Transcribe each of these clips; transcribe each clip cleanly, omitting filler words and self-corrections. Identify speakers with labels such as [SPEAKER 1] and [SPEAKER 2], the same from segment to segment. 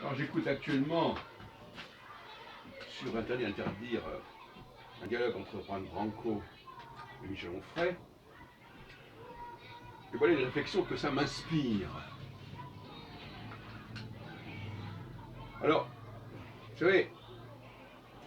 [SPEAKER 1] Alors j'écoute actuellement sur Interdit d'interdire un dialogue entre Juan Branco et Michel Onfray. Et voilà une réflexion que ça m'inspire. Alors, vous savez,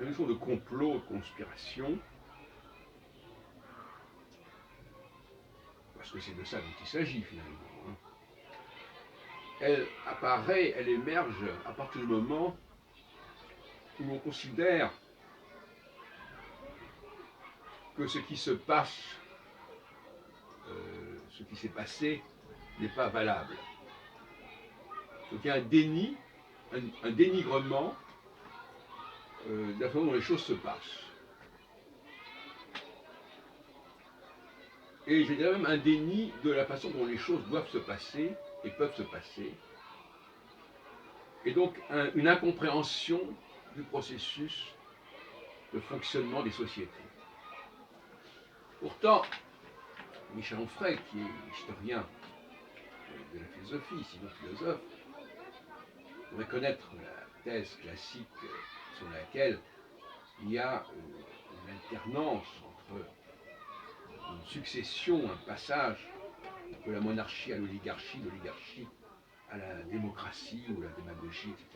[SPEAKER 1] la notion de complot, de conspiration, parce que c'est de ça dont il s'agit finalement, elle apparaît, elle émerge à partir du moment où on considère que ce qui se passe, ce qui s'est passé, n'est pas valable. Donc il y a un déni, un dénigrement de la façon dont les choses se passent. Et je dirais même un déni de la façon dont les choses doivent se passer et peuvent se passer. Et donc une incompréhension du processus de fonctionnement des sociétés. Pourtant, Michel Onfray, qui est historien de la philosophie, sinon philosophe, devrait connaître la thèse classique sur laquelle il y a une alternance entre une succession, un passage de la monarchie à l'oligarchie, de l'oligarchie à la démocratie ou la démagogie, etc.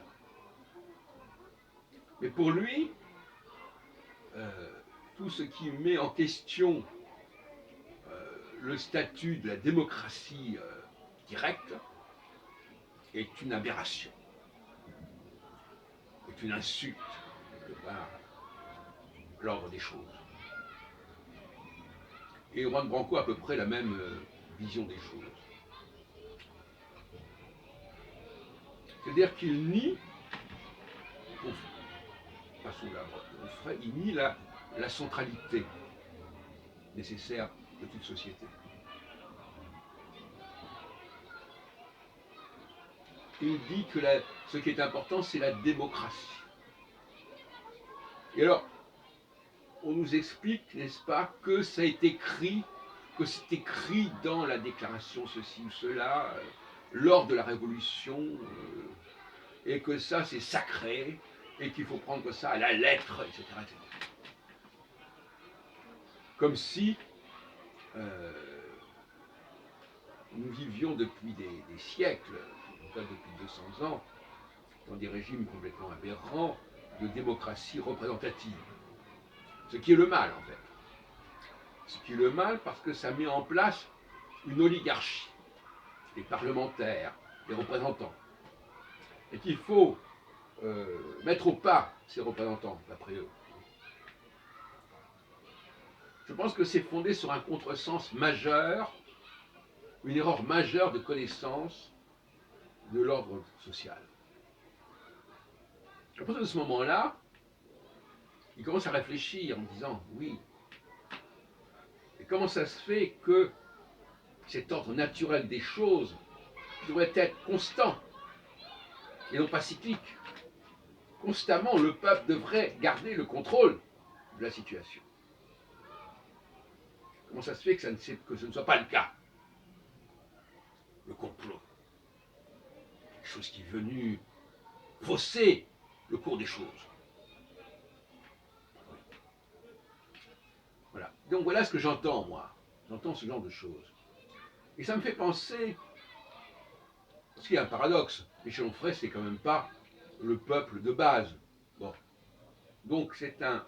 [SPEAKER 1] Mais pour lui, tout ce qui met en question le statut de la démocratie directe est une aberration, est une insulte, quelque part, à l'ordre des choses. Et Juan Branco a à peu près la même vision des choses. C'est-à-dire qu'il nie, façon Onfray, il nie la centralité nécessaire de toute société. Il dit que ce qui est important, c'est la démocratie. Et alors, on nous explique, n'est-ce pas, que ça a été écrit, que c'est écrit dans la déclaration ceci ou cela, lors de la Révolution, et que ça c'est sacré, et qu'il faut prendre ça à la lettre, etc. etc. Comme si nous vivions depuis des siècles, en tout cas depuis 200 ans, dans des régimes complètement aberrants de démocratie représentative. Ce qui est le mal, en fait. Ce qui est le mal parce que ça met en place une oligarchie, des parlementaires, des représentants. Et qu'il faut mettre au pas ces représentants, d'après eux. Je pense que c'est fondé sur un contresens majeur, une erreur majeure de connaissance de l'ordre social. À partir de ce moment-là, il commence à réfléchir en disant oui, et comment ça se fait que cet ordre naturel des choses devrait être constant et non pas cyclique. Constamment, le peuple devrait garder le contrôle de la situation. Comment ça se fait que ce ne soit pas le cas? Le complot. Quelque chose qui est venu fausser le cours des choses. Voilà. Donc voilà ce que j'entends, moi. J'entends ce genre de choses. Et ça me fait penser, parce qu'il y a un paradoxe. Michel Onfray, c'est quand même pas le peuple de base. Bon. Donc c'est un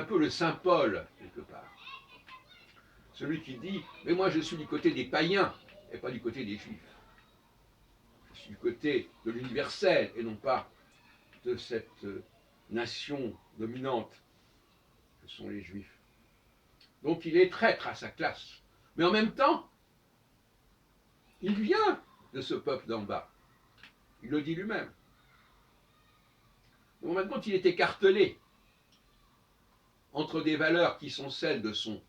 [SPEAKER 1] peu le Saint Paul, quelque part. Celui qui dit, mais moi je suis du côté des païens, et pas du côté des juifs. Je suis du côté de l'universel, et non pas de cette nation dominante que sont les juifs. Donc il est traître à sa classe. Mais en même temps, il vient de ce peuple d'en bas. Il le dit lui-même. Donc en même temps, il est écartelé entre des valeurs qui sont celles de son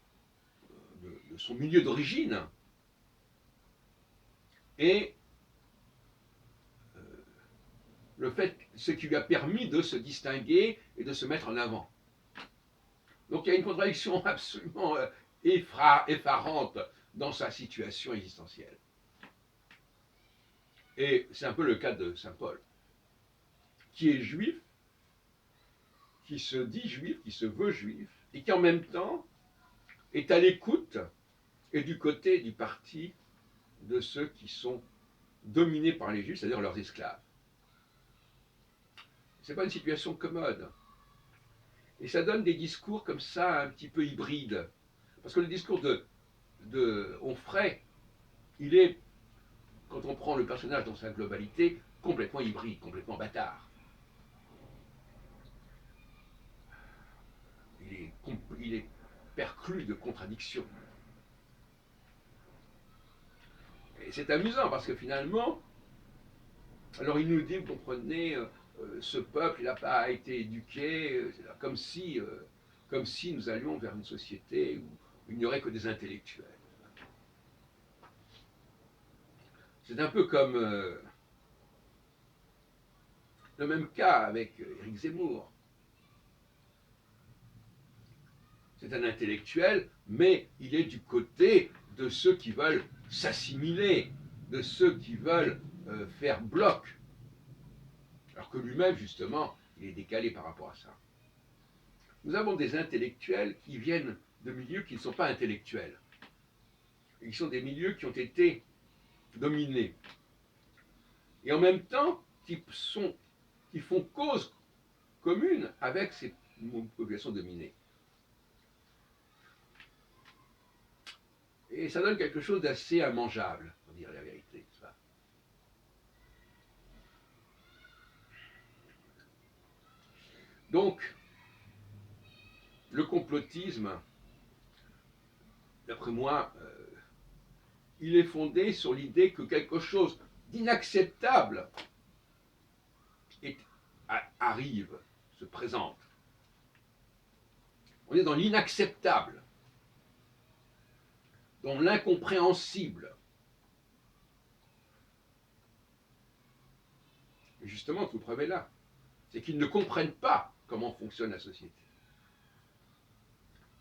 [SPEAKER 1] milieu d'origine et le fait, ce qui lui a permis de se distinguer et de se mettre en avant. Donc il y a une contradiction absolument effarante dans sa situation existentielle. Et c'est un peu le cas de Saint Paul. qui est juif, qui se dit juif, qui se veut juif, et qui en même temps est à l'écoute et du côté du parti de ceux qui sont dominés par les juifs, c'est-à-dire leurs esclaves. Ce n'est pas une situation commode. Et ça donne des discours comme ça, un petit peu hybrides. Parce que le discours de Onfray, il est, quand on prend le personnage dans sa globalité, complètement hybride, complètement bâtard. Il est perclus de contradictions. Et c'est amusant parce que finalement, alors il nous dit, vous comprenez, ce peuple, il n'a pas été éduqué, comme si nous allions vers une société où il n'y aurait que des intellectuels. C'est un peu comme le même cas avec Éric Zemmour. C'est un intellectuel, mais il est du côté de ceux qui veulent s'assimiler, de ceux qui veulent faire bloc. Alors que lui-même, justement, il est décalé par rapport à ça. Nous avons des intellectuels qui viennent de milieux qui ne sont pas intellectuels. Ils sont des milieux qui ont été dominés. Et en même temps, qui font cause commune avec ces populations dominées. Et ça donne quelque chose d'assez immangeable, pour dire la vérité. Ça. Donc, le complotisme, d'après moi, il est fondé sur l'idée que quelque chose d'inacceptable arrive, se présente. On est dans l'inacceptable, dans l'incompréhensible. Et justement, tout le problème est là. C'est qu'ils ne comprennent pas comment fonctionne la société.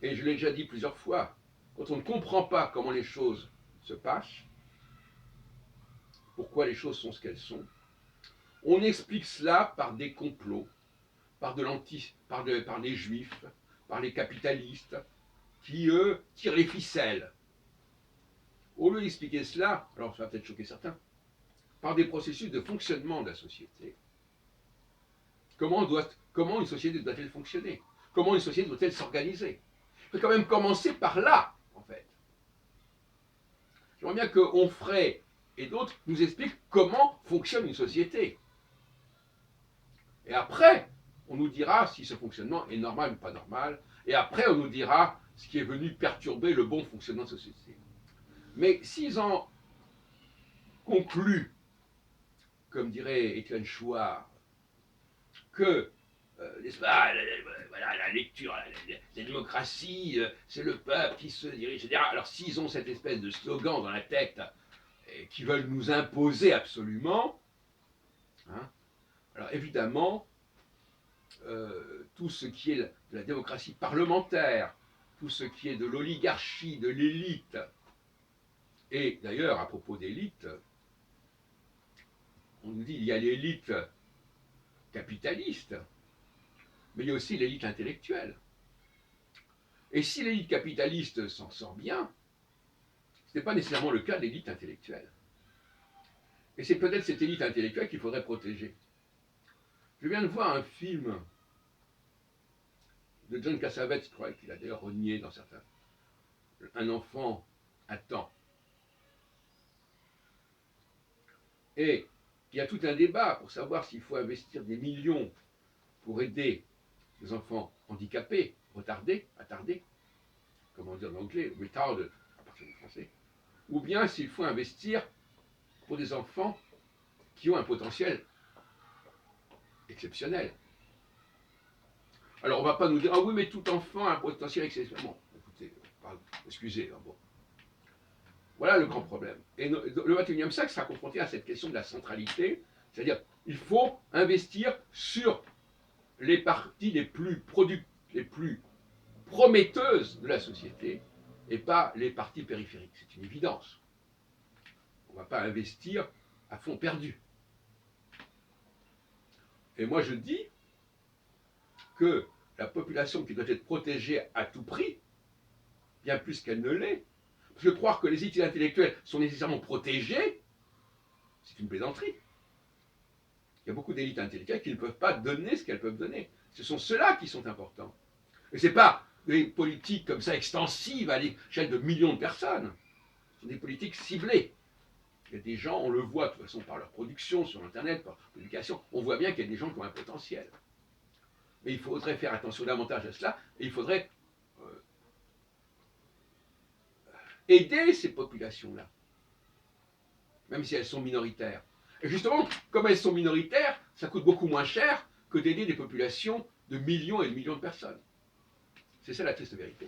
[SPEAKER 1] Et je l'ai déjà dit plusieurs fois, quand on ne comprend pas comment les choses se passent, pourquoi les choses sont ce qu'elles sont, on explique cela par des complots, par les juifs, par les capitalistes, qui, eux, tirent les ficelles. Au lieu d'expliquer cela, alors ça va peut-être choquer certains, par des processus de fonctionnement de la société. Comment une société doit-elle fonctionner? Comment une société doit-elle s'organiser? Il faut quand même commencer par là, en fait. J'aimerais bien que Onfray et d'autres nous expliquent comment fonctionne une société. Et après, on nous dira si ce fonctionnement est normal ou pas normal. Et après, on nous dira ce qui est venu perturber le bon fonctionnement de la société. Mais s'ils en concluent, comme dirait Étienne Chouard, que voilà, la lecture, la démocratie, c'est le peuple qui se dirige, etc. Alors s'ils ont cette espèce de slogan dans la tête et qui veulent nous imposer absolument, hein, alors évidemment, tout ce qui est de la démocratie parlementaire, tout ce qui est de l'oligarchie, de l'élite, et d'ailleurs, à propos d'élite, on nous dit qu'il y a l'élite capitaliste, mais il y a aussi l'élite intellectuelle. Et si l'élite capitaliste s'en sort bien, ce n'est pas nécessairement le cas de l'élite intellectuelle. Et c'est peut-être cette élite intellectuelle qu'il faudrait protéger. Je viens de voir un film de John Cassavetes, je crois qu'il a d'ailleurs renié dans certains. Un enfant attend. Et il y a tout un débat pour savoir s'il faut investir des millions pour aider les enfants handicapés, retardés, attardés, comment dire en anglais, retarded, à partir du français, ou bien s'il faut investir pour des enfants qui ont un potentiel exceptionnel. Alors on ne va pas nous dire, ah oui, mais tout enfant a un potentiel exceptionnel. Bon, écoutez, excusez, bon. Voilà le grand problème. Et le XXIe siècle sera confronté à cette question de la centralité, c'est-à-dire il faut investir sur les parties les plus prometteuses de la société et pas les parties périphériques. C'est une évidence. On ne va pas investir à fond perdu. Et moi je dis que la population qui doit être protégée à tout prix, bien plus qu'elle ne l'est, parce que croire que les élites intellectuelles sont nécessairement protégées, c'est une plaisanterie. Il y a beaucoup d'élites intellectuelles qui ne peuvent pas donner ce qu'elles peuvent donner. Ce sont ceux-là qui sont importants. Et ce n'est pas des politiques comme ça extensives à l'échelle de millions de personnes. Ce sont des politiques ciblées. Il y a des gens, on le voit de toute façon par leur production sur Internet, par leur publication, on voit bien qu'il y a des gens qui ont un potentiel. Mais il faudrait faire attention davantage à cela, et il faudrait aider ces populations-là, même si elles sont minoritaires. Et justement, comme elles sont minoritaires, ça coûte beaucoup moins cher que d'aider des populations de millions et de millions de personnes. C'est ça la triste vérité.